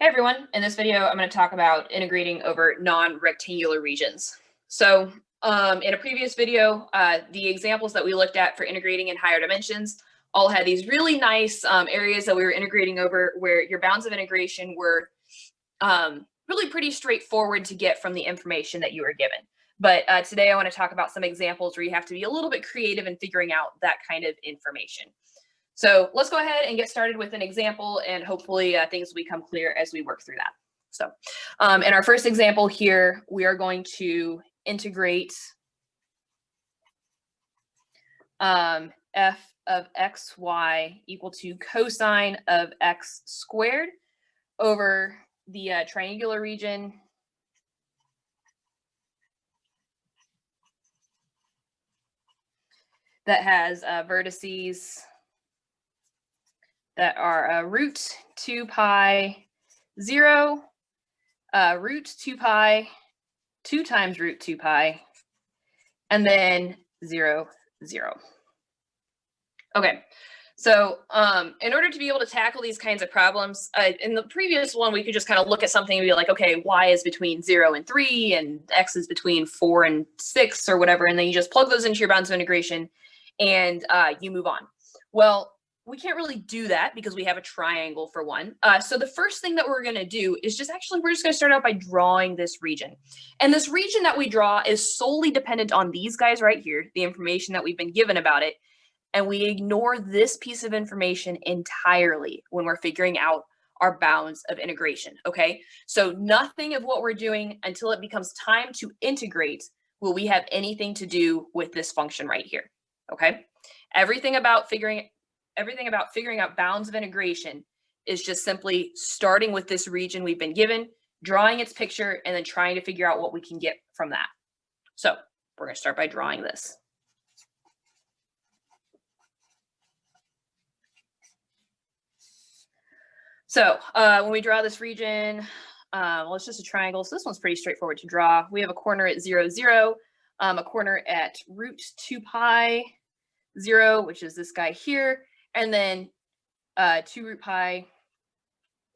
Hey everyone, in this video I'm going to talk about integrating over non-rectangular regions. So in a previous video, the examples that we looked at for integrating in higher dimensions all had these really nice areas that we were integrating over where your bounds of integration were really pretty straightforward to get from the information that you were given. But today I want to talk about some examples where you have to be a little bit creative in figuring out that kind of information. So let's go ahead and get started with an example, and hopefully things will become clear as we work through that. So in our first example here, we are going to integrate f of xy equal to cosine of x squared over the triangular region that has vertices that are root 2 pi 0, root 2 pi, 2 times root 2 pi, and then 0, 0. Okay, so in order to be able to tackle these kinds of problems, in the previous one, we could just kind of look at something and be like, okay, y is between 0 and 3, and x is between 4 and 6 or whatever, and then you just plug those into your bounds of integration, and you move on. Well, we can't really do that because we have a triangle for one. So the first thing that we're going to do is we're just going to start out by drawing this region. And this region that we draw is solely dependent on these guys right here, the information that we've been given about it. And we ignore this piece of information entirely when we're figuring out our bounds of integration, okay? So nothing of what we're doing until it becomes time to integrate will we have anything to do with this function right here, okay? Everything about figuring out bounds of integration is just simply starting with this region we've been given, drawing its picture, and then trying to figure out what we can get from that. So we're going to start by drawing this. So when we draw this region, well, it's just a triangle, so this one's pretty straightforward to draw. We have a corner at 0, 0, a corner at root 2 pi 0, which is this guy here. And then 2 root pi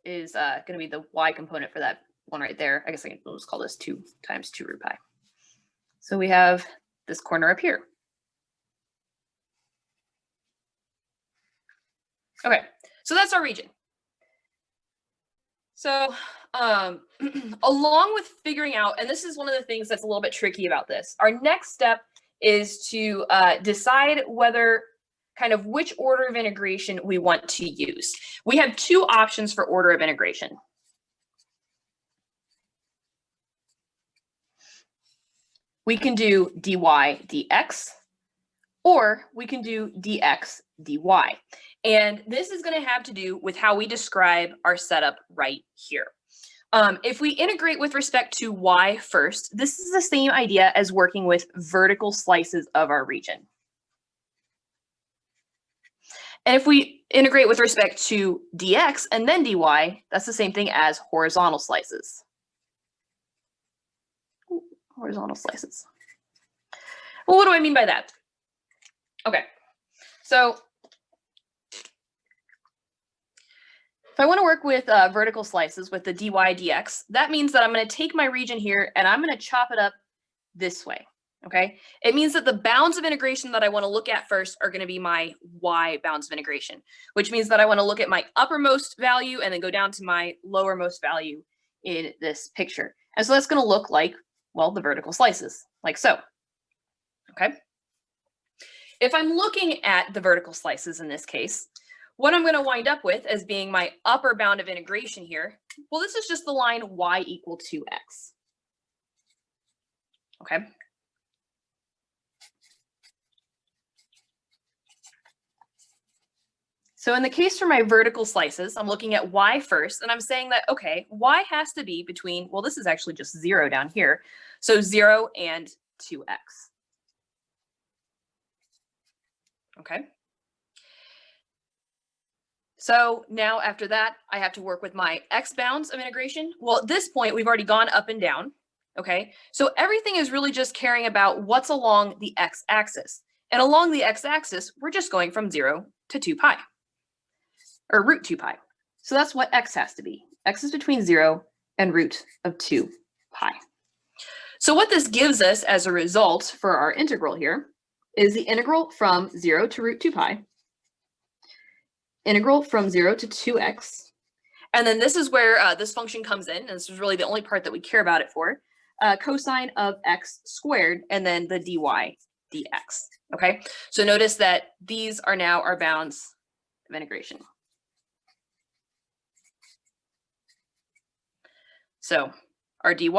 is going to be the y component for that one right there. I guess I can just call this 2 times 2 root pi. So we have this corner up here. Okay, so that's our region. So along with figuring out, and this is one of the things that's a little bit tricky about this, our next step is to decide which order of integration we want to use. We have two options for order of integration. We can do dy dx, or we can do dx dy. And this is going to have to do with how we describe our setup right here. If we integrate with respect to y first, this is the same idea as working with vertical slices of our region. And if we integrate with respect to dx and then dy, that's the same thing as horizontal slices. Ooh, horizontal slices. Well, what do I mean by that? Okay, so if I want to work with vertical slices with the dy dx, that means that I'm going to take my region here and I'm going to chop it up this way. Okay, it means that the bounds of integration that I want to look at first are going to be my y bounds of integration, which means that I want to look at my uppermost value and then go down to my lowermost value in this picture. And so that's going to look like, well, the vertical slices, like so. Okay. If I'm looking at the vertical slices in this case, what I'm going to wind up with as being my upper bound of integration here, well, this is just the line y equal to x. Okay. So in the case for my vertical slices, I'm looking at y first, and I'm saying that, okay, y has to be between, well, this is actually just 0 down here, so 0 and 2x. Okay. So now after that, I have to work with my x bounds of integration. Well, at this point, we've already gone up and down. Okay, so everything is really just caring about what's along the x-axis. And along the x-axis, we're just going from 0 to 2 pi, or root 2 pi. So that's what x has to be. x is between 0 and root of 2 pi. So what this gives us as a result for our integral here is the integral from 0 to root 2 pi, integral from 0 to 2x, and then this is where this function comes in, and this is really the only part that we care about it for, cosine of x squared, and then the dy dx, okay? So notice that these are now our bounds of integration. So our dy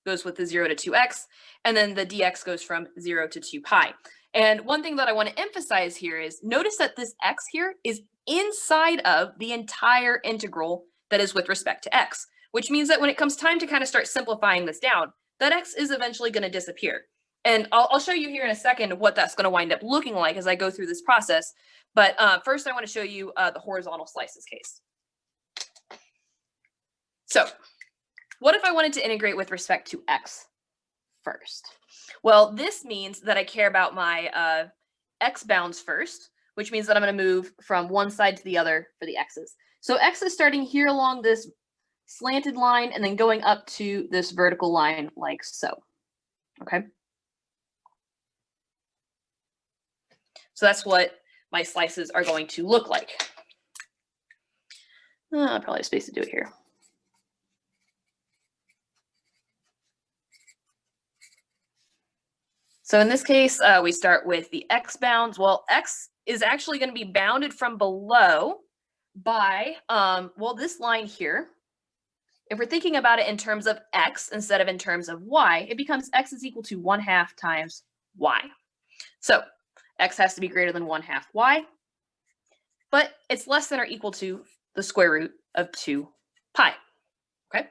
goes with the 0 to 2x, and then the dx goes from 0 to 2 pi. And one thing that I want to emphasize here is notice that this x here is inside of the entire integral that is with respect to x, which means that when it comes time to kind of start simplifying this down, that x is eventually going to disappear. And I'll show you here in a second what that's going to wind up looking like as I go through this process. But first I want to show you the horizontal slices case. So what if I wanted to integrate with respect to x first? Well, this means that I care about my x bounds first, which means that I'm going to move from one side to the other for the x's. So x is starting here along this slanted line and then going up to this vertical line like so. Okay. So that's what my slices are going to look like. I'll probably have space to do it here. So in this case, we start with the x bounds. Well, x is actually going to be bounded from below by, well, this line here. If we're thinking about it in terms of x instead of in terms of y, it becomes x is equal to 1/2 times y. So x has to be greater than 1/2 y, but it's less than or equal to the square root of 2 pi. Okay.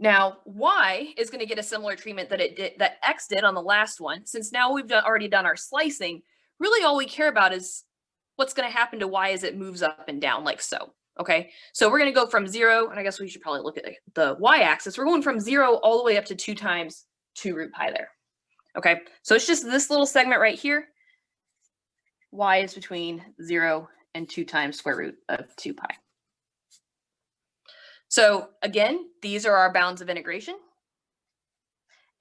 Now, y is going to get a similar treatment that x did on the last one. Since now we've already done our slicing, really all we care about is what's going to happen to y as it moves up and down like so. Okay, so we're going to go from 0, and I guess we should probably look at the y-axis. We're going from 0 all the way up to 2 times 2 root pi there. Okay, so it's just this little segment right here. Y is between 0 and 2 times square root of 2 pi. So again, these are our bounds of integration.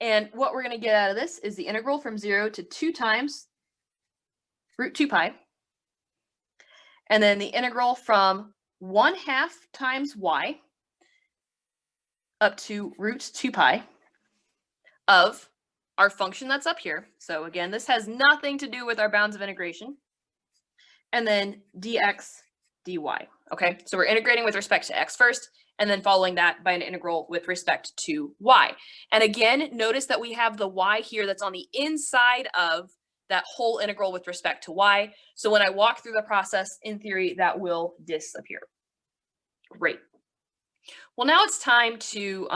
And what we're going to get out of this is the integral from 0 to 2 times root 2 pi. And then the integral from 1/2 times y up to root 2 pi of our function that's up here. So again, this has nothing to do with our bounds of integration. And then dx dy. Okay, so we're integrating with respect to x first, and then following that by an integral with respect to y. And again, notice that we have the y here that's on the inside of that whole integral with respect to y. So when I walk through the process, in theory, that will disappear. Great. Well, now it's time to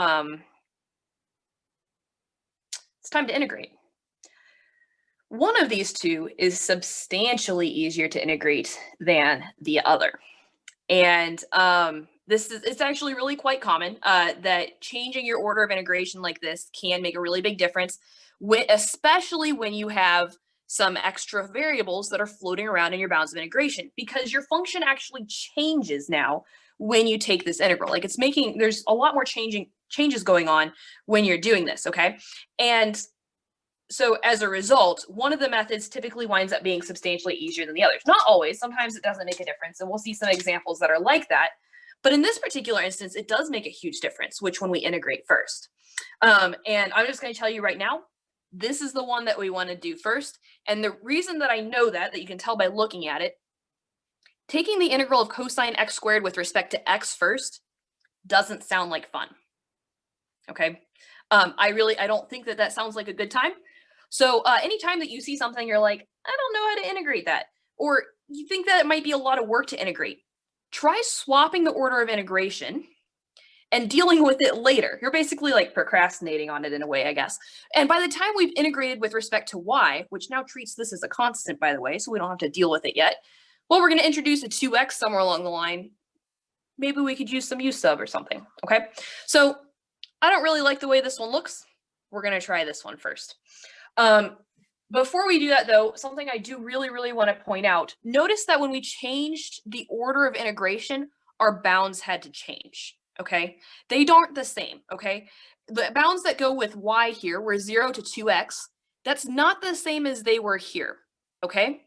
integrate. One of these two is substantially easier to integrate than the other. And it's actually really quite common that changing your order of integration like this can make a really big difference, especially when you have some extra variables that are floating around in your bounds of integration, because your function actually changes now when you take this integral. Like there's a lot more changes going on when you're doing this, okay? And so as a result, one of the methods typically winds up being substantially easier than the others. Not always, sometimes it doesn't make a difference, and we'll see some examples that are like that. But in this particular instance, it does make a huge difference which one we integrate first. And I'm just going to tell you right now, this is the one that we want to do first. And the reason that I know that you can tell by looking at it, taking the integral of cosine x squared with respect to x first doesn't sound like fun. Okay, I don't think that sounds like a good time. So anytime that you see something, you're like, I don't know how to integrate that, or you think that it might be a lot of work to integrate, try swapping the order of integration and dealing with it later. You're basically like procrastinating on it in a way, I guess. And by the time we've integrated with respect to y, which now treats this as a constant, by the way, so we don't have to deal with it yet, well, we're going to introduce a 2x somewhere along the line. Maybe we could use some u sub or something, okay? So I don't really like the way this one looks. We're going to try this one first. Before we do that, though, something I do really want to point out, notice that when we changed the order of integration, our bounds had to change, okay? They aren't the same, okay? The bounds that go with y here were 0 to 2x. That's not the same as they were here, okay?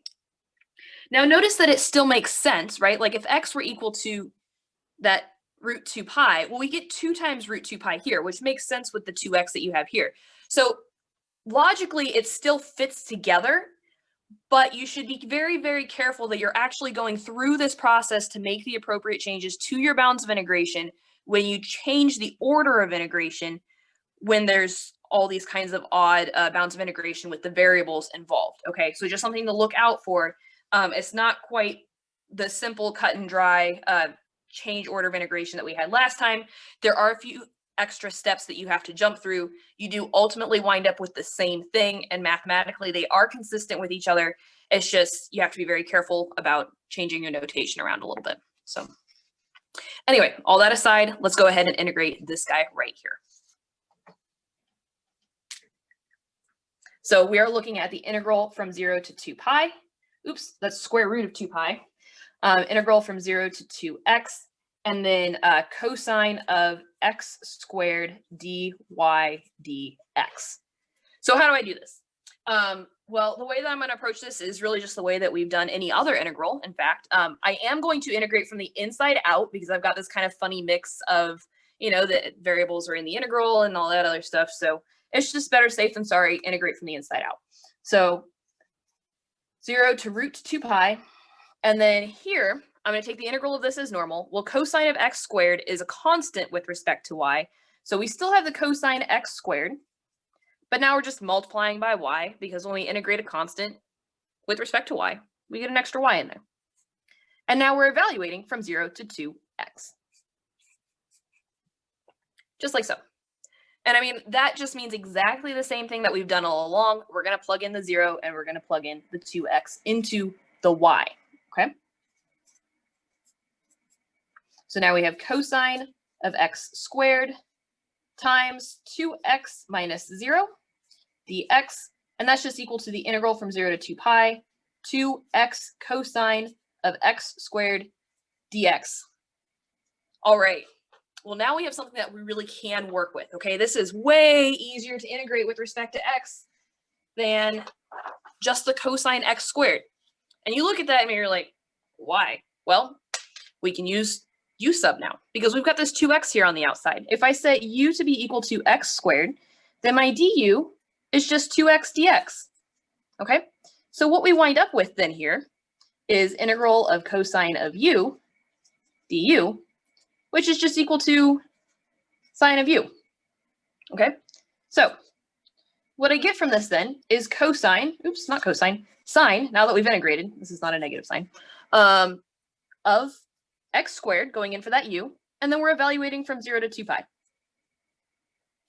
Now notice that it still makes sense, right? Like if x were equal to that root 2 pi, well, we get 2 times root 2 pi here, which makes sense with the 2x that you have here. So logically, it still fits together, but you should be very, very careful that you're actually going through this process to make the appropriate changes to your bounds of integration when you change the order of integration when there's all these kinds of odd bounds of integration with the variables involved, okay? So just something to look out for. It's not quite the simple cut and dry change order of integration that we had last time. There are a few extra steps that you have to jump through. You do ultimately wind up with the same thing, and mathematically they are consistent with each other. It's just you have to be very careful about changing your notation around a little bit. So anyway, all that aside, let's go ahead and integrate this guy right here. So we are looking at the integral from 0 to 2 pi. Oops, that's square root of 2 pi. Integral from 0 to 2x, and then cosine of x squared dy dx. So how do I do this? Well, the way that I'm going to approach this is really just the way that we've done any other integral. In fact, I am going to integrate from the inside out because I've got this kind of funny mix of, you know, the variables are in the integral and all that other stuff. So it's just better safe than sorry, integrate from the inside out. So 0 to root 2 pi. And then here, I'm going to take the integral of this as normal. Well, cosine of x squared is a constant with respect to y. So we still have the cosine x squared, but now we're just multiplying by y because when we integrate a constant with respect to y, we get an extra y in there. And now we're evaluating from 0 to 2x. Just like so. And I mean, that just means exactly the same thing that we've done all along. We're going to plug in the 0 and we're going to plug in the 2x into the y. Okay. So now we have cosine of x squared times 2x minus 0 dx, and that's just equal to the integral from 0 to 2 pi 2x cosine of x squared dx. All right. Well, now we have something that we really can work with, okay? This is way easier to integrate with respect to x than just the cosine x squared. And you look at that and you're like, why? Well, we can use u sub now because we've got this 2x here on the outside. If I set u to be equal to x squared, then my du is just 2x dx, okay? So what we wind up with then here is integral of cosine of u du, which is just equal to sine of u, okay? So what I get from this then is cosine, oops, not cosine, sine, now that we've integrated, this is not a negative sign, of x squared going in for that u, and then we're evaluating from 0 to 2 pi.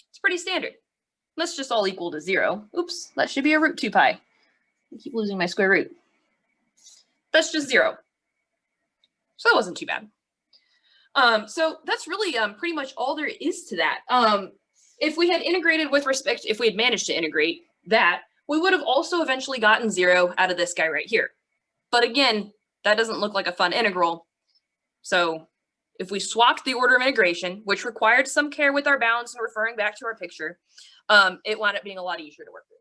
It's pretty standard. That's just all equal to 0. Oops, that should be a root 2 pi. I keep losing my square root. That's just 0. So that wasn't too bad. So that's really pretty much all there is to that. If we had integrated with respect, if we had managed to integrate that, we would have also eventually gotten 0 out of this guy right here. But again, that doesn't look like a fun integral. So if we swapped the order of integration, which required some care with our bounds and referring back to our picture, it wound up being a lot easier to work with.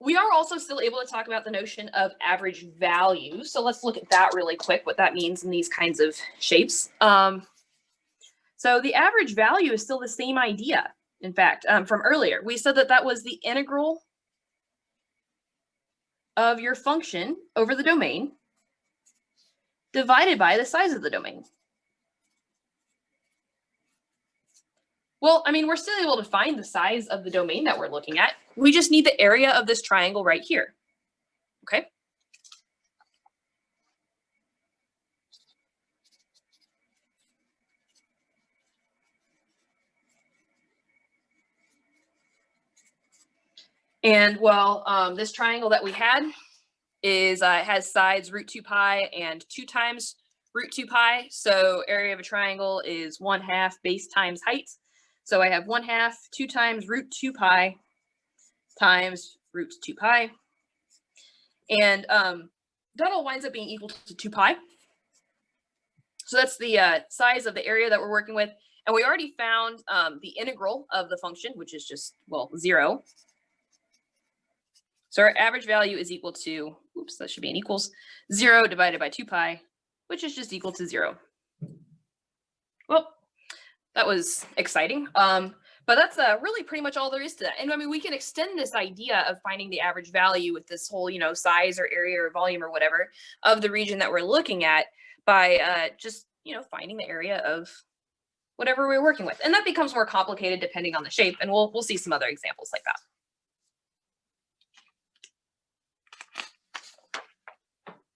We are also still able to talk about the notion of average value. So let's look at that really quick, what that means in these kinds of shapes. So the average value is still the same idea. In fact, from earlier, we said that that was the integral of your function over the domain divided by the size of the domain. Well, I mean, we're still able to find the size of the domain that we're looking at. We just need the area of this triangle right here, okay? And well, this triangle that we had is has sides root 2 pi and 2 times root 2 pi. So area of a triangle is 1/2 base times height. So I have 1/2 2 times root 2 pi times root 2 pi. And that all winds up being equal to 2 pi. So that's the size of the area that we're working with. And we already found the integral of the function, which is just, well, 0. So our average value is equal to, oops, that should be an equals, 0 divided by 2 pi, which is just equal to 0. Well, that was exciting. But that's really pretty much all there is to that. And I mean, we can extend this idea of finding the average value with this whole, size or area or volume or whatever of the region that we're looking at by just, finding the area of whatever we're working with. And that becomes more complicated depending on the shape. And we'll see some other examples like that.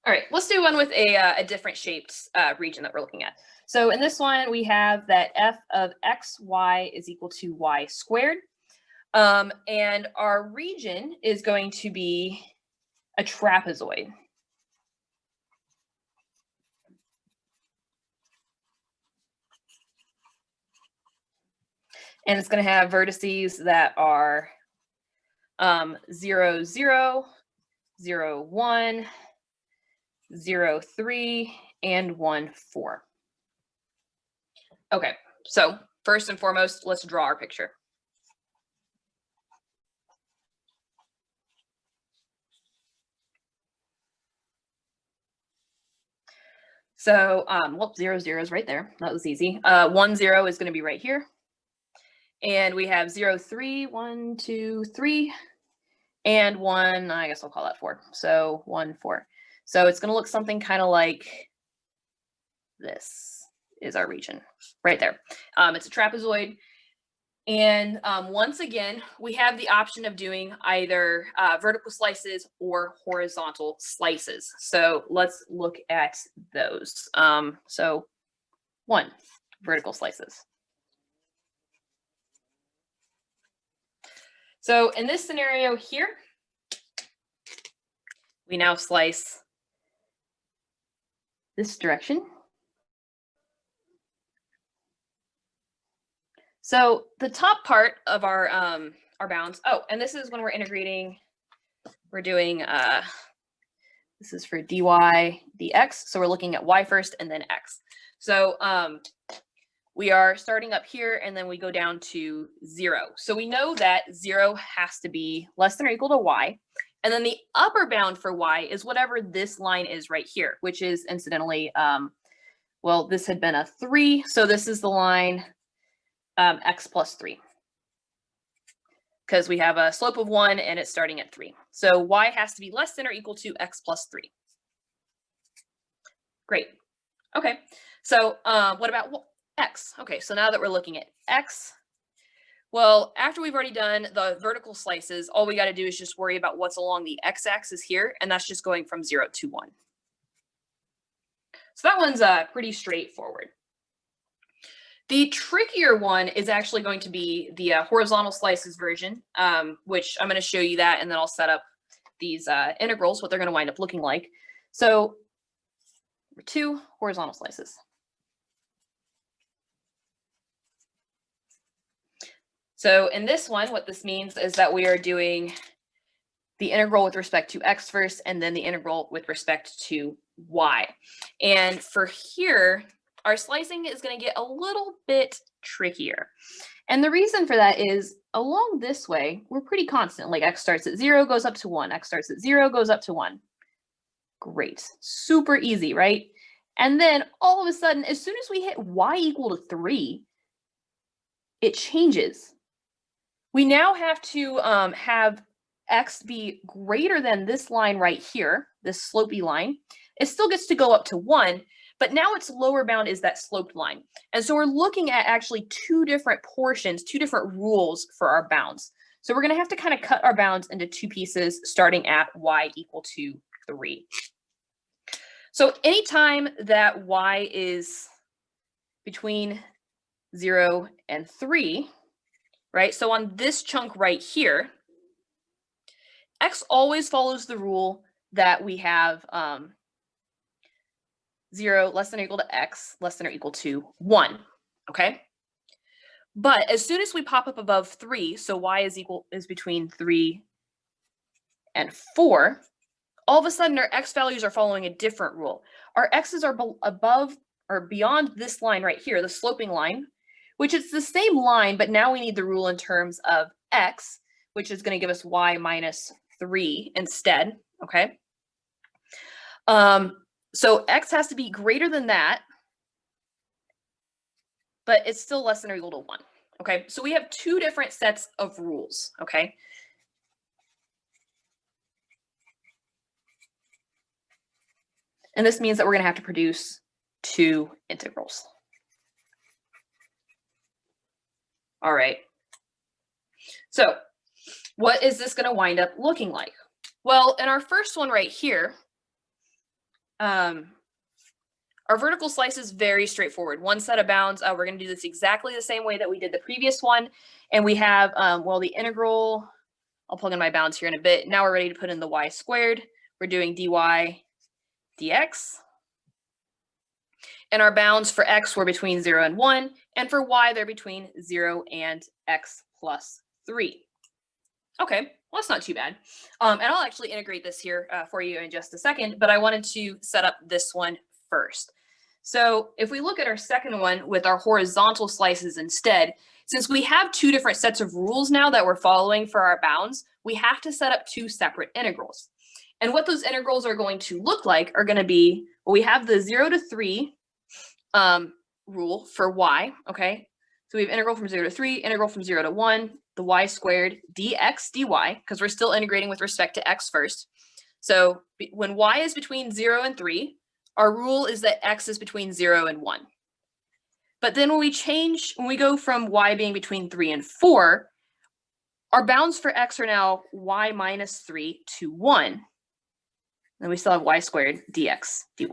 All right, let's do one with a different shaped region that we're looking at. So in this one, we have that f of xy is equal to y squared. And our region is going to be a trapezoid. And it's going to have vertices that are 0, 0, 0, 1, 0, 3, and 1, 4. Okay, so first and foremost, let's draw our picture. So, well, 0, 0 is right there. That was easy. 1, 0 is going to be right here. And we have 0, 3, 1, 2, 3, and 1, I guess I'll call that 4. So 1, 4. So it's going to look something kind of like this is our region right there. It's a trapezoid. And once again, we have the option of doing either vertical slices or horizontal slices. So let's look at those. So 1, vertical slices. So in this scenario here, we now slice this direction. So the top part of our bounds, oh, and this is when we're integrating, we're doing, this is for dy dx. So we're looking at y first and then x. So we are starting up here and then we go down to 0. So we know that 0 has to be less than or equal to y. And then the upper bound for y is whatever this line is right here, which is incidentally, well, this had been a 3. So this is the line x plus 3. Because we have a slope of 1 and it's starting at 3. So y has to be less than or equal to x plus 3. Great. Okay. So what about x? Okay, so now that we're looking at x, well, after we've already done the vertical slices, all we got to do is just worry about what's along the x-axis here, and that's just going from 0 to 1. So that one's pretty straightforward. The trickier one is actually going to be the horizontal slices version, which I'm going to show you that, and then I'll set up these integrals, what they're going to wind up looking like. So 2 horizontal slices. So in this one, what this means is that we are doing the integral with respect to x first, and then the integral with respect to y. And for here, our slicing is going to get a little bit trickier. And the reason for that is along this way, we're pretty constant. Like x starts at 0, goes up to 1. X starts at 0, goes up to 1. Great. Super easy, right? And then all of a sudden, as soon as we hit y equal to 3, it changes. We now have to have x be greater than this line right here, this slopey line. It still gets to go up to 1, but now its lower bound is that sloped line. And so we're looking at actually 2 different portions, 2 different rules for our bounds. So we're going to have to kind of cut our bounds into 2 pieces starting at y equal to 3. So anytime that y is between 0 and 3, right? So on this chunk right here, x always follows the rule that we have 0 less than or equal to x less than or equal to 1, okay? But as soon as we pop up above 3, so y is between 3 and 4, all of a sudden our x values are following a different rule. Our x's are above or beyond this line right here, the sloping line, which is the same line, but now we need the rule in terms of x, which is going to give us y minus 3 instead, okay? So x has to be greater than that, but it's still less than or equal to 1, okay? So we have two different sets of rules, okay? And this means that we're going to have to produce two integrals. All right. So what is this going to wind up looking like? Well, in our first one right here, our vertical slice is very straightforward. One set of bounds. We're going to do this exactly the same way that we did the previous one. And we have, well, the integral, I'll plug in my bounds here in a bit. Now we're ready to put in the y squared. We're doing dy dx. And our bounds for x were between 0 and 1. And for y, they're between 0 and x plus 3. Okay, well, that's not too bad. And I'll actually integrate this here for you in just a second, but I wanted to set up this one first. So if we look at our second one with our horizontal slices instead, since we have two different sets of rules now that we're following for our bounds, we have to set up two separate integrals. And what those integrals are going to look like are going to be, well, we have the 0 to 3 rule for y, okay? So we have integral from 0 to 3, integral from 0 to 1, the y squared dx dy, because we're still integrating with respect to x first. So when y is between 0 and 3, our rule is that x is between 0 and 1. But then when we go from y being between 3 and 4, our bounds for x are now y minus 3 to 1. Then we still have y squared dx dy.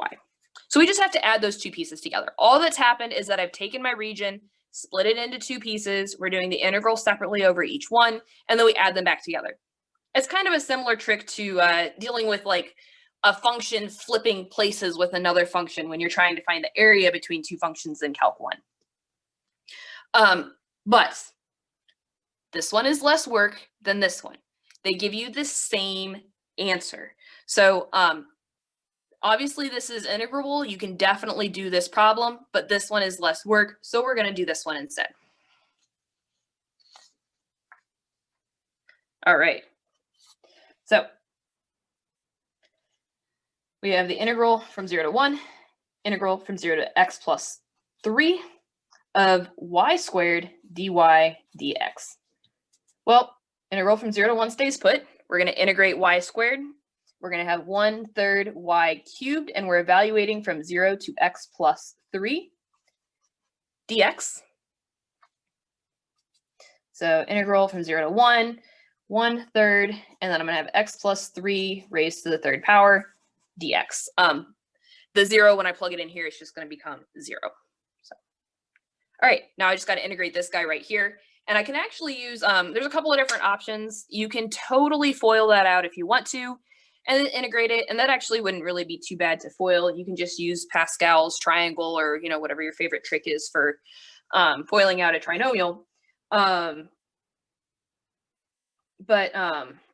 So we just have to add those two pieces together. All that's happened is that I've taken my region, split it into two pieces. We're doing the integral separately over each one, and then we add them back together. It's kind of a similar trick to dealing with like a function flipping places with another function when you're trying to find the area between two functions in Calc 1. But this one is less work than this one. They give you the same answer. So obviously this is integrable. You can definitely do this problem, but this one is less work. So we're going to do this one instead. All right. So we have the integral from 0 to 1, integral from 0 to x plus 3 of y squared dy dx. Well, integral from 0 to 1 stays put. We're going to integrate y squared. We're going to have 1/3 y cubed, and we're evaluating from 0 to x plus 3 dx. So integral from 0 to 1, 1/3, and then I'm going to have x plus 3 raised to the third power dx. The 0, when I plug it in here, it's just going to become 0. So, all right, now I just got to integrate this guy right here. And I can actually use, there's a couple of different options. You can totally FOIL that out if you want to, and then integrate it. And that actually wouldn't really be too bad to FOIL. You can just use Pascal's triangle or, you know, whatever your favorite trick is for FOILing out a trinomial. Or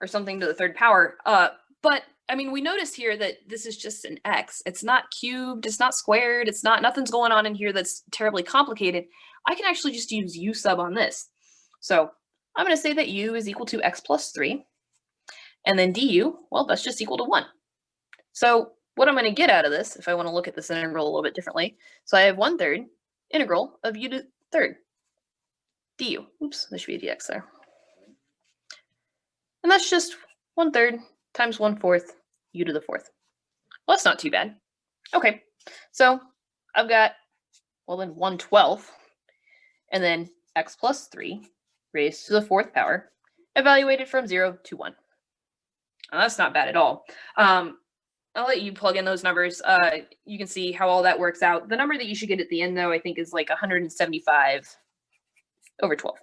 something to the third power. But I mean, we notice here that this is just an x. It's not cubed, it's not squared, nothing's going on in here that's terribly complicated. I can actually just use u sub on this. So I'm going to say that u is equal to x plus 3. And then du, well, that's just equal to 1. So what I'm going to get out of this, if I want to look at this integral a little bit differently, so I have 1/3 integral of u to the third du. Oops, there should be a dx there. And that's just 1/3 times 1/4 u to the 4th. Well, that's not too bad. Okay, so I've got, well, then 1/12, and then x plus 3 raised to the 4th power, evaluated from 0 to 1. Now, that's not bad at all. I'll let you plug in those numbers. You can see how all that works out. The number that you should get at the end, though, I think is like 175 over 12.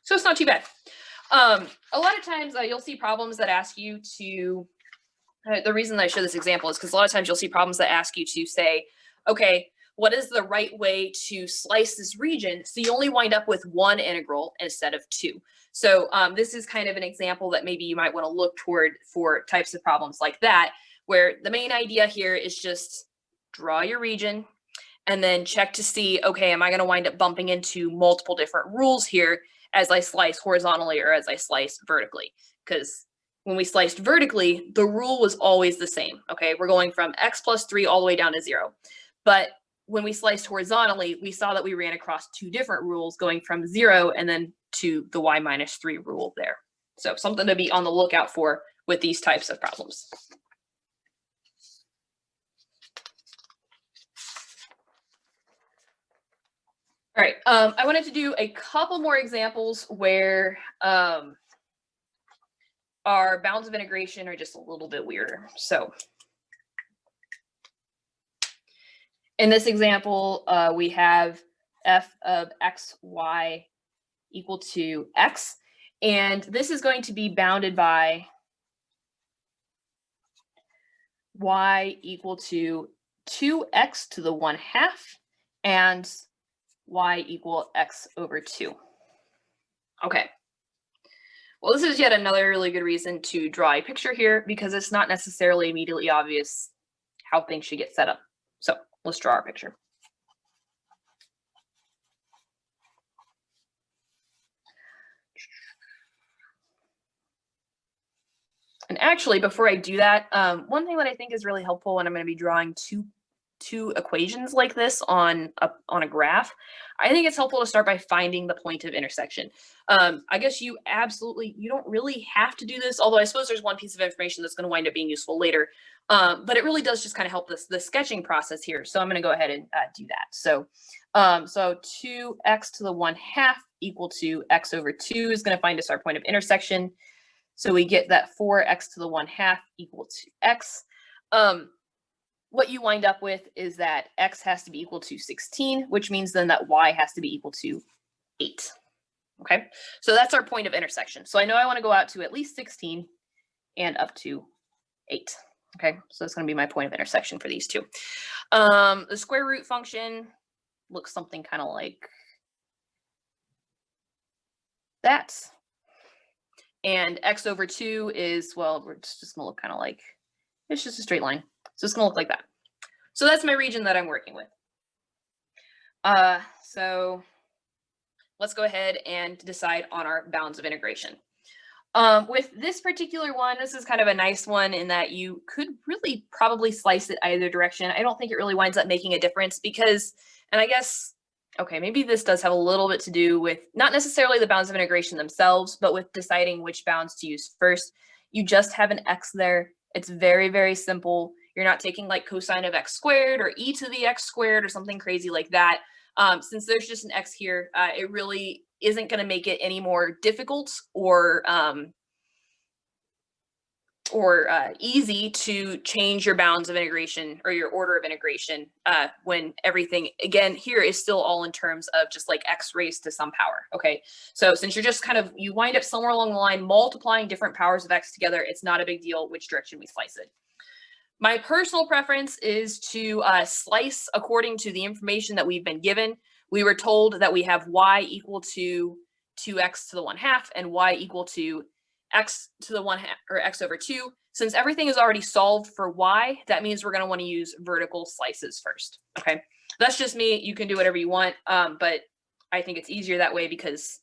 So it's not too bad. A lot of times you'll see problems that ask you to, the reason that I show this example is because a lot of times you'll see problems that ask you to say, okay, what is the right way to slice this region so you only wind up with one integral instead of two? So this is kind of an example that maybe you might want to look toward for types of problems like that, where the main idea here is just draw your region, and then check to see, okay, am I going to wind up bumping into multiple different rules here as I slice horizontally or as I slice vertically? Because when we sliced vertically, the rule was always the same. Okay, we're going from x plus 3 all the way down to 0. But when we sliced horizontally, we saw that we ran across two different rules going from 0 and then to the y minus 3 rule there. So something to be on the lookout for with these types of problems. All right, I wanted to do a couple more examples where our bounds of integration are just a little bit weirder. So in this example, we have f of x, y equal to x, and this is going to be bounded by y equal to 2x to the 1/2 and y equal x over 2. Okay. Well, this is yet another really good reason to draw a picture here because it's not necessarily immediately obvious how things should get set up. So let's draw our picture. And actually, before I do that, one thing that I think is really helpful when I'm going to be drawing two equations like this on a graph, I think it's helpful to start by finding the point of intersection. I guess you don't really have to do this, although I suppose there's one piece of information that's going to wind up being useful later. But it really does just kind of help the sketching process here. So I'm going to go ahead and do that. So 2x to the 1/2 equal to x over 2 is going to find us our point of intersection. So we get that 4x to the 1/2 equal to x. What you wind up with is that x has to be equal to 16, which means then that y has to be equal to 8. Okay, so that's our point of intersection. So I know I want to go out to at least 16 and up to 8. Okay, so that's going to be my point of intersection for these two. The square root function looks something kind of like that. And x over 2 is, well, it's just going to look kind of like, it's just a straight line. So it's going to look like that. So that's my region that I'm working with. So let's go ahead and decide on our bounds of integration. With this particular one, this is kind of a nice one in that you could really probably slice it either direction. I don't think it really winds up making a difference because, and I guess, okay, maybe this does have a little bit to do with not necessarily the bounds of integration themselves, but with deciding which bounds to use first. You just have an x there. It's very, very simple. You're not taking like cosine of x squared or e to the x squared or something crazy like that. Since there's just an x here, it really isn't going to make it any more difficult or easy to change your bounds of integration or your order of integration when everything, again, here is still all in terms of just like x raised to some power. Okay, so since you're just kind of, you wind up somewhere along the line multiplying different powers of x together, it's not a big deal which direction we slice it. My personal preference is to slice according to the information that we've been given. We were told that we have y equal to 2x to the 1/2 and y equal to x to the 1/2 or x over 2. Since everything is already solved for y, that means we're going to want to use vertical slices first. Okay, that's just me. You can do whatever you want, but I think it's easier that way because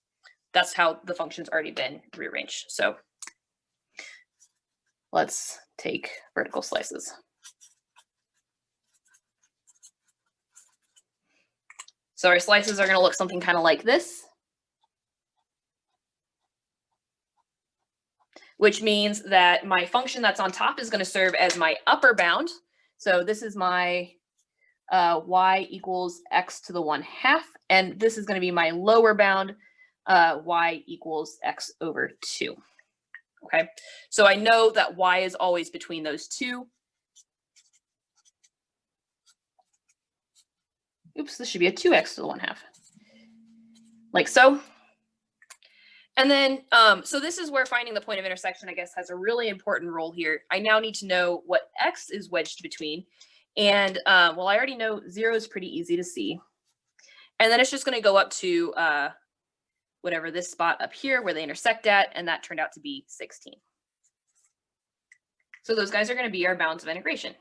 that's how the function's already been rearranged. So let's take vertical slices. So our slices are going to look something kind of like this, which means that my function that's on top is going to serve as my upper bound. So this is my y equals x to the 1/2, and this is going to be my lower bound, y equals x over 2. Okay, so I know that y is always between those two. Oops, this should be a 2x to the 1/2, like so. And then, so this is where finding the point of intersection, I guess, has a really important role here. I now need to know what x is wedged between. And, well, I already know 0 is pretty easy to see. And then it's just going to go up to whatever this spot up here where they intersect at, and that turned out to be 16. So those guys are going to be our bounds of integration.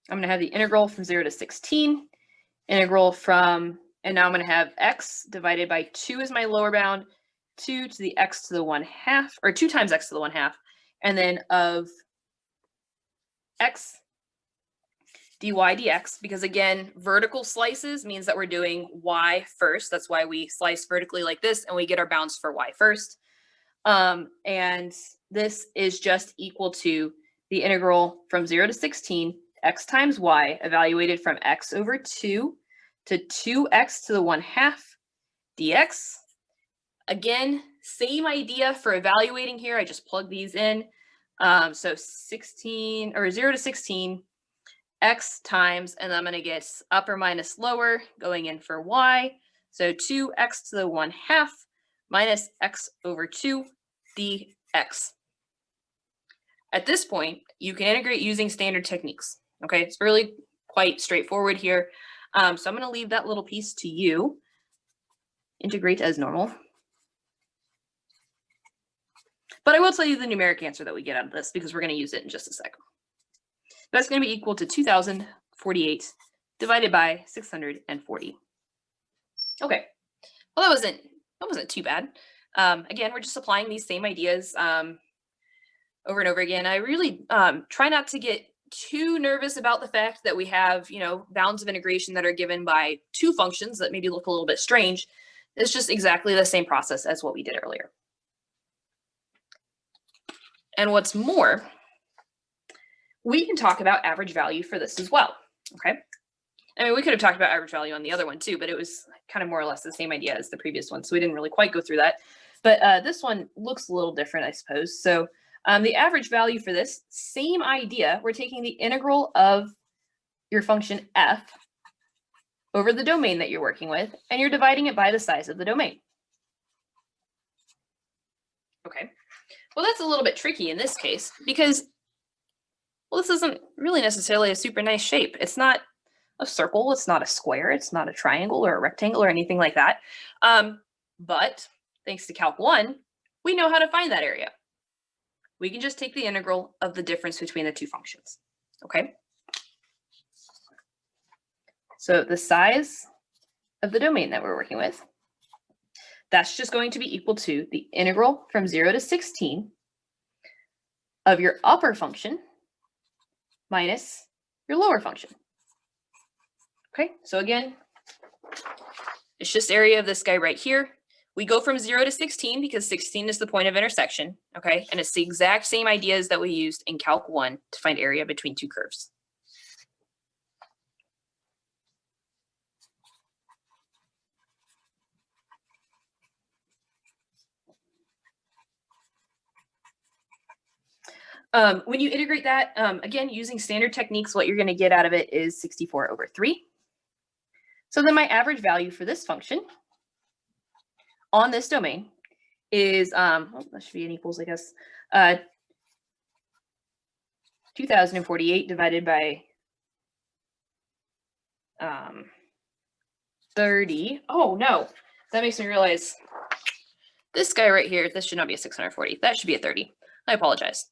I'm going to have the integral from 0 to 16, integral from, and now I'm going to have x divided by 2 is my lower bound, 2 to the x to the 1/2, or 2 times x to the 1/2, and then of x dy dx, because again, vertical slices means that we're doing y first. That's why we slice vertically like this, and we get our bounds for y first. And this is just equal to the integral from 0 to 16, x times y, evaluated from x over 2 to 2x to the 1/2 dx. Again, same idea for evaluating here. I just plug these in. So 16, or 0 to 16, x times, and I'm going to get upper minus lower going in for y. So 2x to the 1/2 minus x over 2 dx. At this point, you can integrate using standard techniques. Okay, it's really quite straightforward here. So I'm going to leave that little piece to you. Integrate as normal. But I will tell you the numeric answer that we get out of this, because we're going to use it in just a second. That's going to be equal to 2048 divided by 640. Okay, well, that wasn't too bad. Again, we're just applying these same ideas over and over again. I really try not to get too nervous about the fact that we have, bounds of integration that are given by two functions that maybe look a little bit strange. It's just exactly the same process as what we did earlier. And what's more, we can talk about average value for this as well, okay? I mean, we could have talked about average value on the other one too, but it was kind of more or less the same idea as the previous one, so we didn't really quite go through that. But this one looks a little different, I suppose. So the average value for this, same idea. We're taking the integral of your function f over the domain that you're working with, and you're dividing it by the size of the domain. Okay, well, that's a little bit tricky in this case because, well, this isn't really necessarily a super nice shape. It's not a circle, it's not a square, it's not a triangle or a rectangle or anything like that. But thanks to Calc 1, we know how to find that area. We can just take the integral of the difference between the two functions, okay? So the size of the domain that we're working with, that's just going to be equal to the integral from 0 to 16 of your upper function minus your lower function. Okay, so again, it's just area of this guy right here. We go from 0 to 16 because 16 is the point of intersection, okay? And it's the exact same ideas that we used in Calc 1 to find area between two curves. When you integrate that, again, using standard techniques, what you're going to get out of it is 64 over 3. So then my average value for this function on this domain is, that should be an equals, I guess, 2048 divided by 30. Oh, no. That makes me realize this guy right here, this should not be a 640. That should be a 30. I apologize.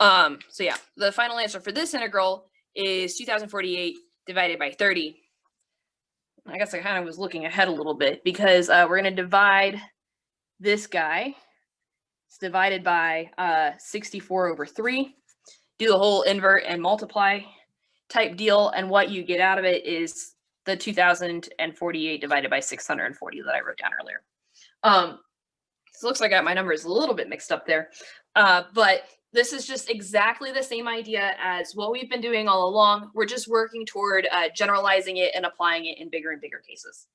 So yeah, the final answer for this integral is 2048 divided by 30. I guess I kind of was looking ahead a little bit because we're going to divide this guy. It's divided by 64 over 3. Do the whole invert and multiply type deal, and what you get out of it is the 2048 divided by 640 that I wrote down earlier. So it looks like I got my numbers a little bit mixed up there, but this is just exactly the same idea as what we've been doing all along. We're just working toward generalizing it and applying it in bigger and bigger cases.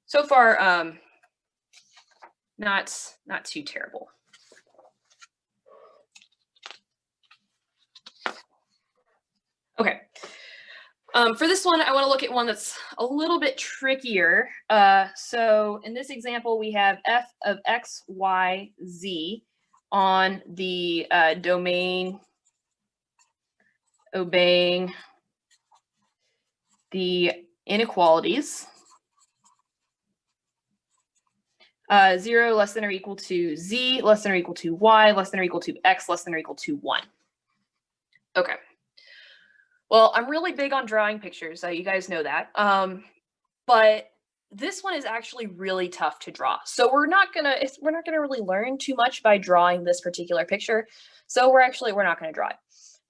So far, not too terrible. Okay. For this one, I want to look at one that's a little bit trickier. So in this example, we have f of x, y, z on the domain obeying the inequalities. 0 less than or equal to z, less than or equal to y, less than or equal to x, less than or equal to 1. Okay. Well, I'm really big on drawing pictures, you guys know that. But this one is actually really tough to draw. So we're not gonna really learn too much by drawing this particular picture. So we're not gonna draw it.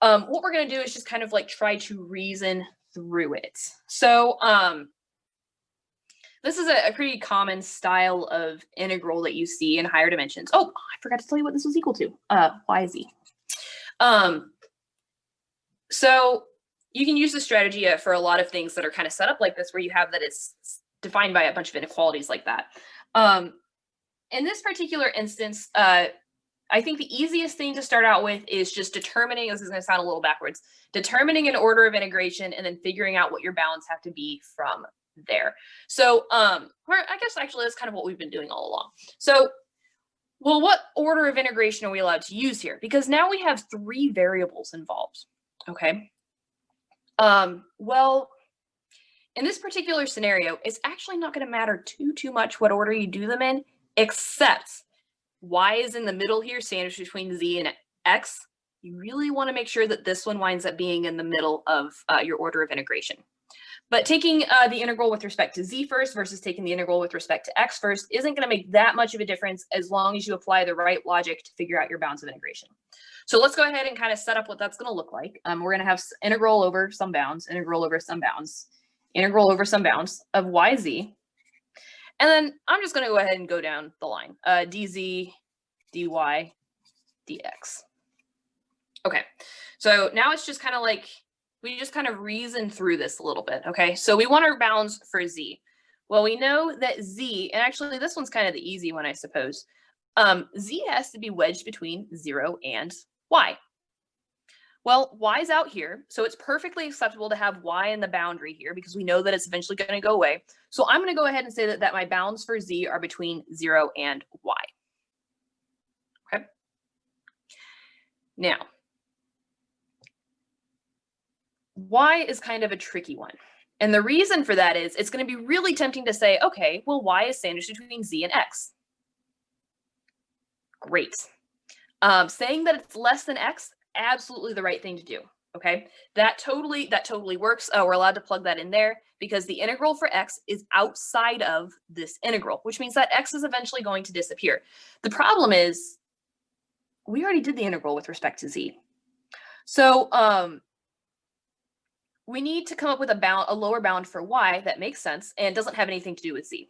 What we're gonna do is just kind of like try to reason through it. So this is a pretty common style of integral that you see in higher dimensions. Oh, I forgot to tell you what this was equal to. YZ. So you can use this strategy for a lot of things that are kind of set up like this, where you have that it's defined by a bunch of inequalities like that. In this particular instance, I think the easiest thing to start out with is just determining, this is going to sound a little backwards, determining an order of integration and then figuring out what your bounds have to be from there. So I guess actually that's kind of what we've been doing all along. So, well, what order of integration are we allowed to use here? Because now we have 3 variables involved, okay? Well, in this particular scenario, it's actually not going to matter too much what order you do them in, except y is in the middle here, sandwiched between z and x. You really want to make sure that this one winds up being in the middle of your order of integration. But taking the integral with respect to z first versus taking the integral with respect to x first isn't going to make that much of a difference as long as you apply the right logic to figure out your bounds of integration. So let's go ahead and kind of set up what that's going to look like. We're going to have integral over some bounds, integral over some bounds, integral over some bounds of yz. And then I'm just going to go ahead and go down the line. Dz, dy, dx. Okay, so now it's just kind of like, we just kind of reason through this a little bit, okay? So we want our bounds for z. Well, we know that z, and actually this one's kind of the easy one, I suppose. Z has to be wedged between 0 and y. Well, y's out here, so it's perfectly acceptable to have y in the boundary here because we know that it's eventually going to go away. So I'm going to go ahead and say that my bounds for z are between 0 and y. Okay. Now, y is kind of a tricky one. And the reason for that is it's going to be really tempting to say, okay, well, y is sandwiched between z and x. Great. Saying that it's less than x, absolutely the right thing to do. Okay, that totally works. We're allowed to plug that in there because the integral for x is outside of this integral, which means that x is eventually going to disappear. The problem is we already did the integral with respect to z. So we need to come up with a lower bound for y that makes sense and doesn't have anything to do with z.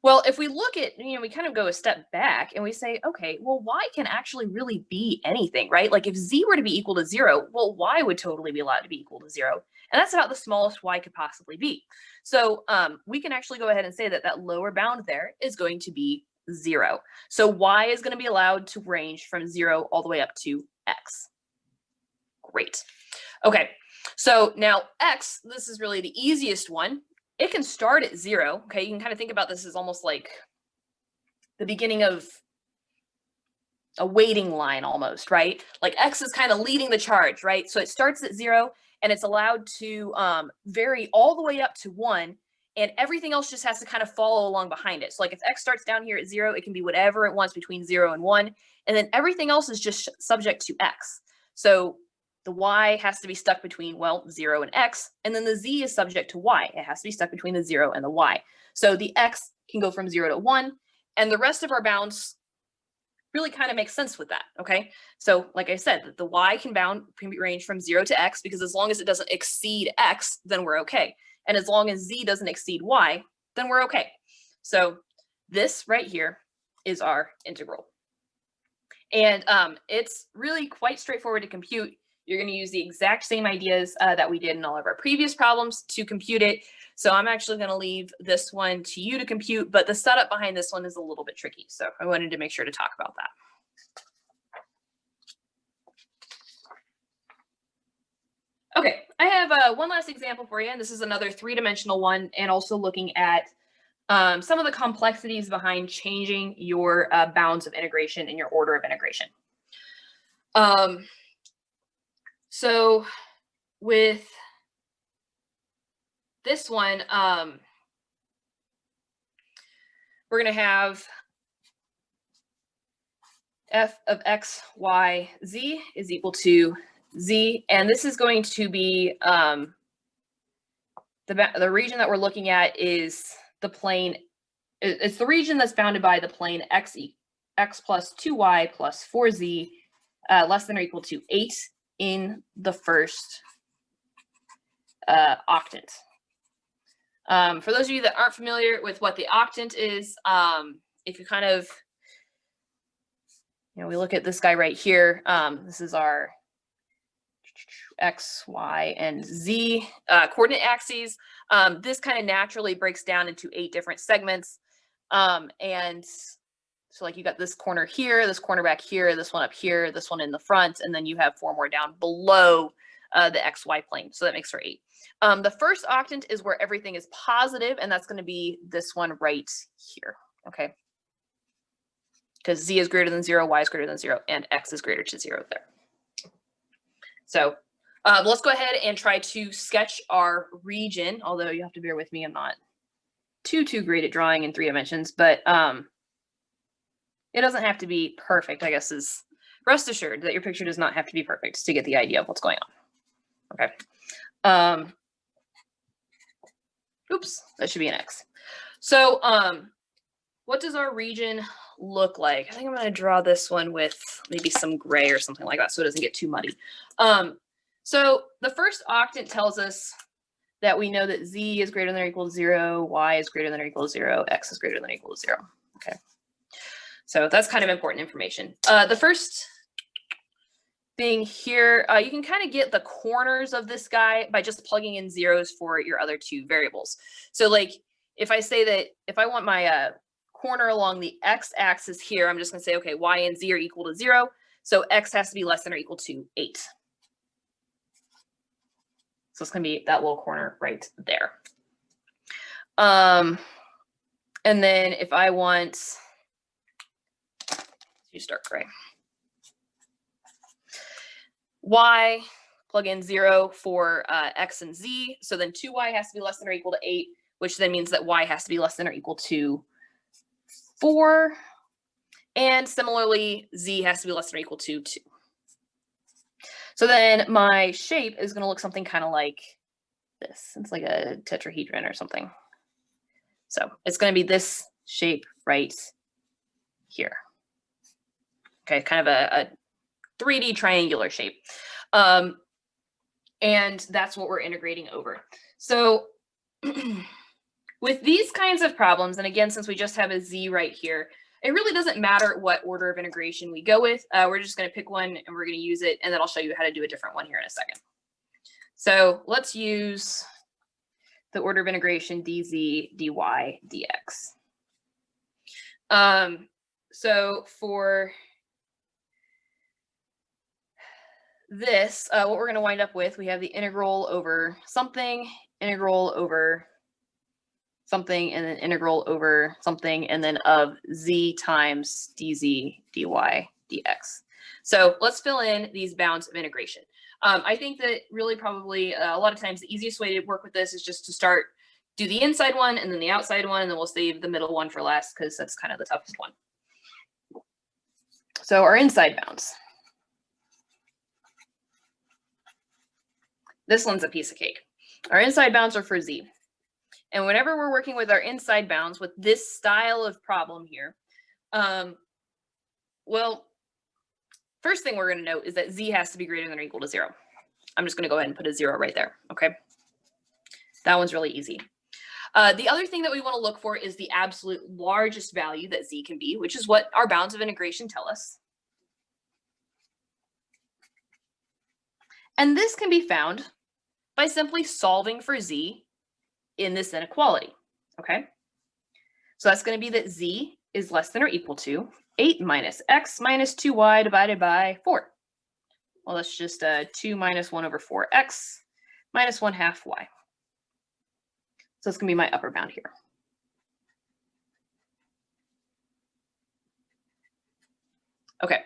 Well, if we look at, we kind of go a step back and we say, okay, well, y can actually really be anything, right? Like if z were to be equal to 0, well, y would totally be allowed to be equal to 0. And that's about the smallest y could possibly be. So we can actually go ahead and say that that lower bound there is going to be 0. So y is going to be allowed to range from 0 all the way up to x. Great. Okay, so now x, this is really the easiest one. It can start at 0, okay? You can kind of think about this as almost like the beginning of a waiting line almost, right? Like x is kind of leading the charge, right? So it starts at 0 and it's allowed to vary all the way up to 1, and everything else just has to kind of follow along behind it. So like if x starts down here at 0, it can be whatever it wants between 0 and 1, and then everything else is just subject to x. So the y has to be stuck between, well, 0 and x, and then the z is subject to y. It has to be stuck between the 0 and the y. So the x can go from 0 to 1, and the rest of our bounds really kind of makes sense with that, okay? So like I said, the y can be ranged from 0 to x, because as long as it doesn't exceed x, then we're okay. And as long as z doesn't exceed y, then we're okay. So this right here is our integral. And it's really quite straightforward to compute. You're going to use the exact same ideas that we did in all of our previous problems to compute it. So I'm actually going to leave this one to you to compute, but the setup behind this one is a little bit tricky. So I wanted to make sure to talk about that. Okay, I have one last example for you, and this is another 3-dimensional one, and also looking at some of the complexities behind changing your bounds of integration and your order of integration. So with this one, we're going to have f of x, y, z is equal to Z, and this is going to be the region that we're looking at is the plane. It's the region that's bounded by the plane x plus 2y plus 4z less than or equal to 8 in the first octant. For those of you that aren't familiar with what the octant is, if you kind of, we look at this guy right here. This is our X, Y, and Z coordinate axes. This kind of naturally breaks down into 8 different segments. And so like you got this corner here, this corner back here, this one up here, this one in the front, and then you have 4 more down below the XY plane. So that makes for 8. The first octant is where everything is positive, and that's going to be this one right here. Okay. Because Z is greater than 0, Y is greater than 0, and X is greater to 0 there. So let's go ahead and try to sketch our region, although you have to bear with me. I'm not too great at drawing in 3 dimensions, but it doesn't have to be perfect, I guess, is rest assured that your picture does not have to be perfect to get the idea of what's going on. Okay. Oops, that should be an X. So what does our region look like? I think I'm going to draw this one with maybe some gray or something like that so it doesn't get too muddy. So the first octant tells us that we know that Z is greater than or equal to 0, Y is greater than or equal to 0, X is greater than or equal to 0. Okay. So that's kind of important information. The first thing here, you can kind of get the corners of this guy by just plugging in zeros for your other 2 variables. So like if I say that if I want my corner along the X axis here, I'm just going to say, okay, Y and Z are equal to 0. So X has to be less than or equal to 8. So it's going to be that little corner right there. And then if I want, you start gray. Y, plug in 0 for X and Z. So then 2Y has to be less than or equal to 8, which then means that Y has to be less than or equal to 4. And similarly, Z has to be less than or equal to 2. So then my shape is going to look something kind of like this. It's like a tetrahedron or something. So it's going to be this shape right here. Okay, kind of a 3D triangular shape. And that's what we're integrating over. So with these kinds of problems, and again, since we just have a Z right here, it really doesn't matter what order of integration we go with. We're just going to pick one and we're going to use it, and then I'll show you how to do a different one here in a second. So let's use the order of integration dz, dy, dx. So for this, what we're going to wind up with, we have the integral over something, integral over something, and then integral over something, and then of z times dz, dy, dx. So let's fill in these bounds of integration. I think that really probably a lot of times the easiest way to work with this is just to do the inside one and then the outside one, and then we'll save the middle one for last because that's kind of the toughest one. So our inside bounds. This one's a piece of cake. Our inside bounds are for z. And whenever we're working with our inside bounds with this style of problem here, well, first thing we're going to note is that z has to be greater than or equal to 0. I'm just going to go ahead and put a 0 right there. Okay. That one's really easy. The other thing that we want to look for is the absolute largest value that z can be, which is what our bounds of integration tell us. And this can be found by simply solving for z in this inequality. Okay. So that's going to be that z is less than or equal to 8 minus x minus 2y divided by 4. Well, that's just 2 minus 1 over 4x minus 1/2 y. So it's going to be my upper bound here. Okay,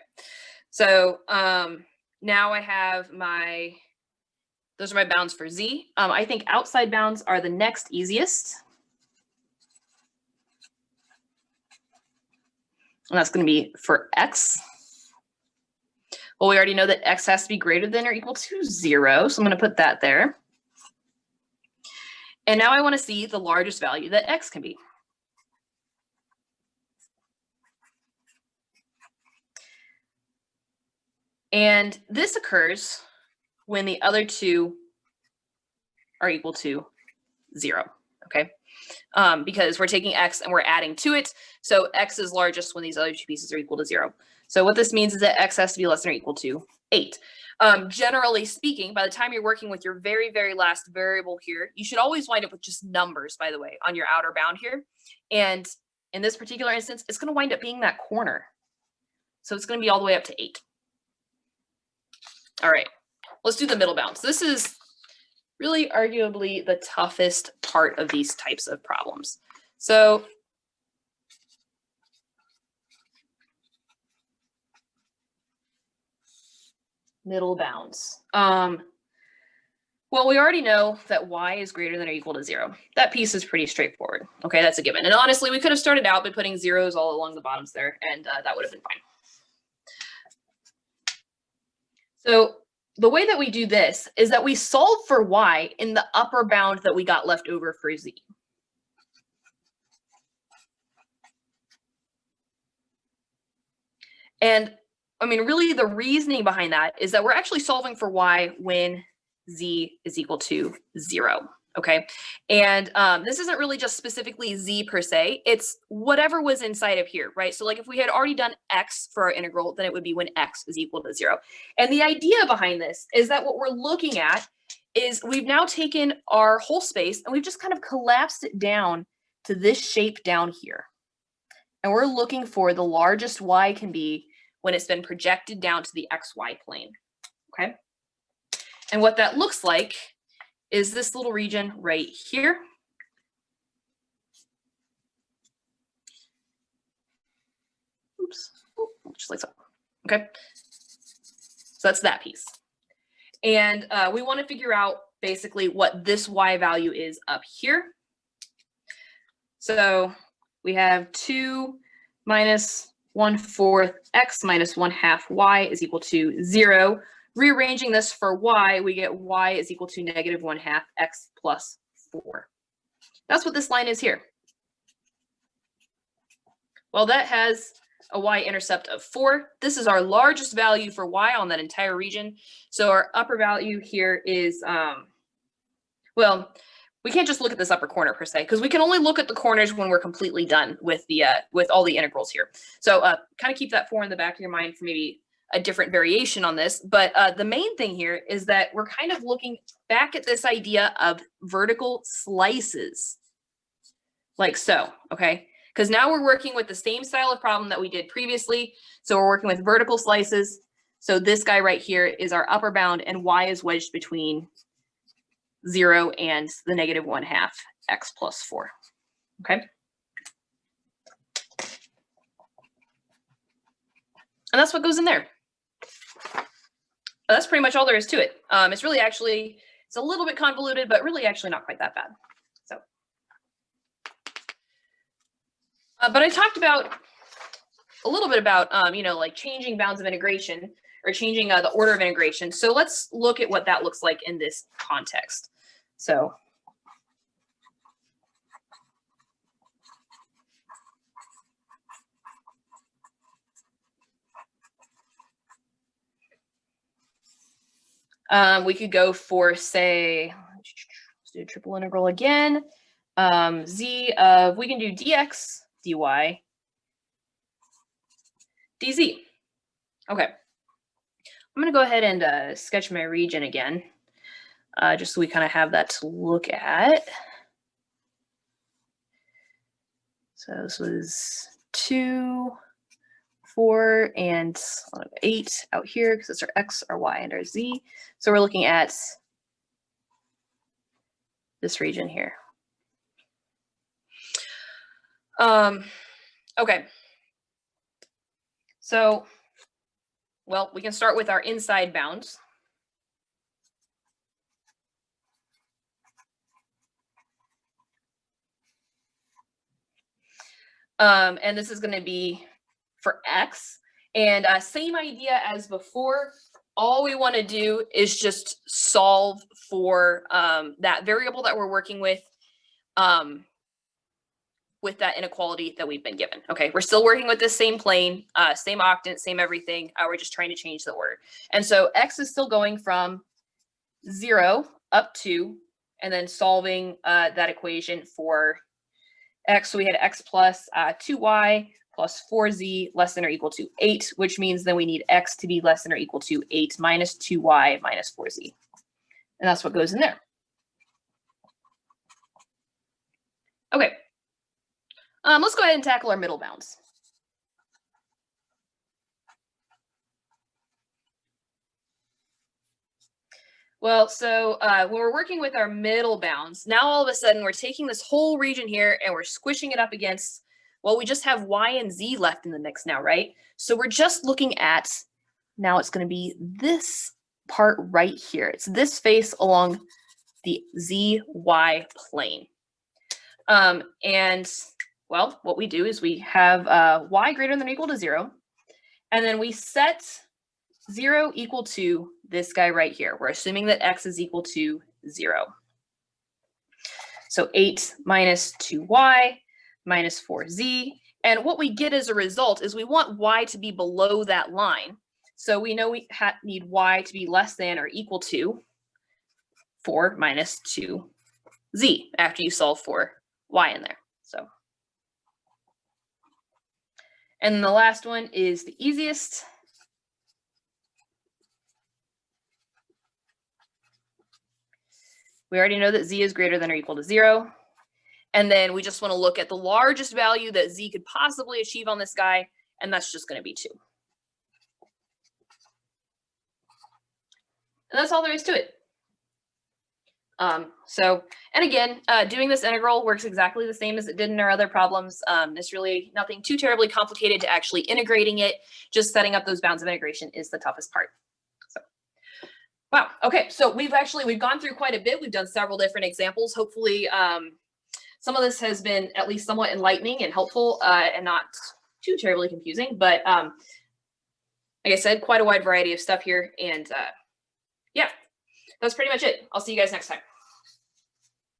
so now I have those are my bounds for z. I think outside bounds are the next easiest. And that's going to be for x. Well, we already know that x has to be greater than or equal to 0, so I'm going to put that there. And now I want to see the largest value that x can be. And this occurs when the other two are equal to 0, okay? Because we're taking x and we're adding to it, so x is largest when these other two pieces are equal to 0. So what this means is that x has to be less than or equal to 8. Generally speaking, by the time you're working with your very, very last variable here, you should always wind up with just numbers, by the way, on your outer bound here. And in this particular instance, it's going to wind up being that corner. So it's going to be all the way up to 8. All right, let's do the middle bound. So this is really arguably the toughest part of these types of problems. So middle bounds. Well, we already know that y is greater than or equal to 0. That piece is pretty straightforward. Okay, that's a given. And honestly, we could have started out by putting zeros all along the bottoms there, and that would have been fine. So the way that we do this is that we solve for y in the upper bound that we got left over for z. And I mean, really the reasoning behind that is that we're actually solving for y when z is equal to 0, okay? And this isn't really just specifically z per se, it's whatever was inside of here, right? So like if we had already done x for our integral, then it would be when x is equal to 0. And the idea behind this is that what we're looking at is we've now taken our whole space and we've just kind of collapsed it down to this shape down here. And we're looking for the largest y can be when it's been projected down to the xy plane, okay? And what that looks like is this little region right here. Oops, just like so, okay? So that's that piece. And we want to figure out basically what this y value is up here. So we have 2 minus 1/4 x minus 1/2 y is equal to 0. Rearranging this for y, we get y is equal to negative 1/2 x plus 4. That's what this line is here. Well, that has a y-intercept of 4. This is our largest value for y on that entire region. So our upper value here is, well, we can't just look at this upper corner per se, because we can only look at the corners when we're completely done with the with all the integrals here. So kind of keep that 4 in the back of your mind for maybe a different variation on this. But the main thing here is that we're kind of looking back at this idea of vertical slices, like so, okay? Because now we're working with the same style of problem that we did previously. So we're working with vertical slices. So this guy right here is our upper bound, and y is wedged between 0 and the negative 1/2 x plus 4, okay? And that's what goes in there. That's pretty much all there is to it. It's really actually, it's a little bit convoluted, but really actually not quite that bad. So, but I talked about a little bit about, you know, like changing bounds of integration or changing the order of integration. So let's look at what that looks like in this context. So we could go for, say, let's do a triple integral again. Z of, we can do dx, dy, dz. Okay. I'm going to go ahead and sketch my region again, just so we kind of have that to look at. So this was 2, 4, and 8 out here, because it's our x, our y, and our z. So we're looking at this region here. Okay. So, well, we can start with our inside bounds. And this is going to be for x. And same idea as before. All we want to do is just solve for that variable that we're working with that inequality that we've been given. Okay, we're still working with this same plane, same octant, same everything. We're just trying to change the order. And so x is still going from 0 up to, and then solving that equation for x. So we had x plus 2y plus 4z less than or equal to 8, which means then we need x to be less than or equal to 8 minus 2y minus 4z. And that's what goes in there. Okay. Let's go ahead and tackle our middle bounds. Well, so when we're working with our middle bounds, now all of a sudden we're taking this whole region here and we're squishing it up against, well, we just have y and z left in the mix now, right? So we're just looking at, now it's going to be this part right here. It's this face along the zy plane. And well, what we do is we have y greater than or equal to 0, and then we set 0 equal to this guy right here. We're assuming that x is equal to 0. So 8 minus 2y minus 4z. And what we get as a result is we want y to be below that line. So we know we need y to be less than or equal to 4 minus 2z after you solve for y in there. So, and the last one is the easiest. We already know that z is greater than or equal to 0. And then we just want to look at the largest value that z could possibly achieve on this guy, and that's just going to be 2. And that's all there is to it. And again, doing this integral works exactly the same as it did in our other problems. It's really nothing too terribly complicated to actually integrating it. Just setting up those bounds of integration is the toughest part. So, wow. Okay, so we've gone through quite a bit. We've done several different examples. Hopefully, some of this has been at least somewhat enlightening and helpful, and not too terribly confusing. But like I said, quite a wide variety of stuff here. And yeah, that's pretty much it. I'll see you guys next time.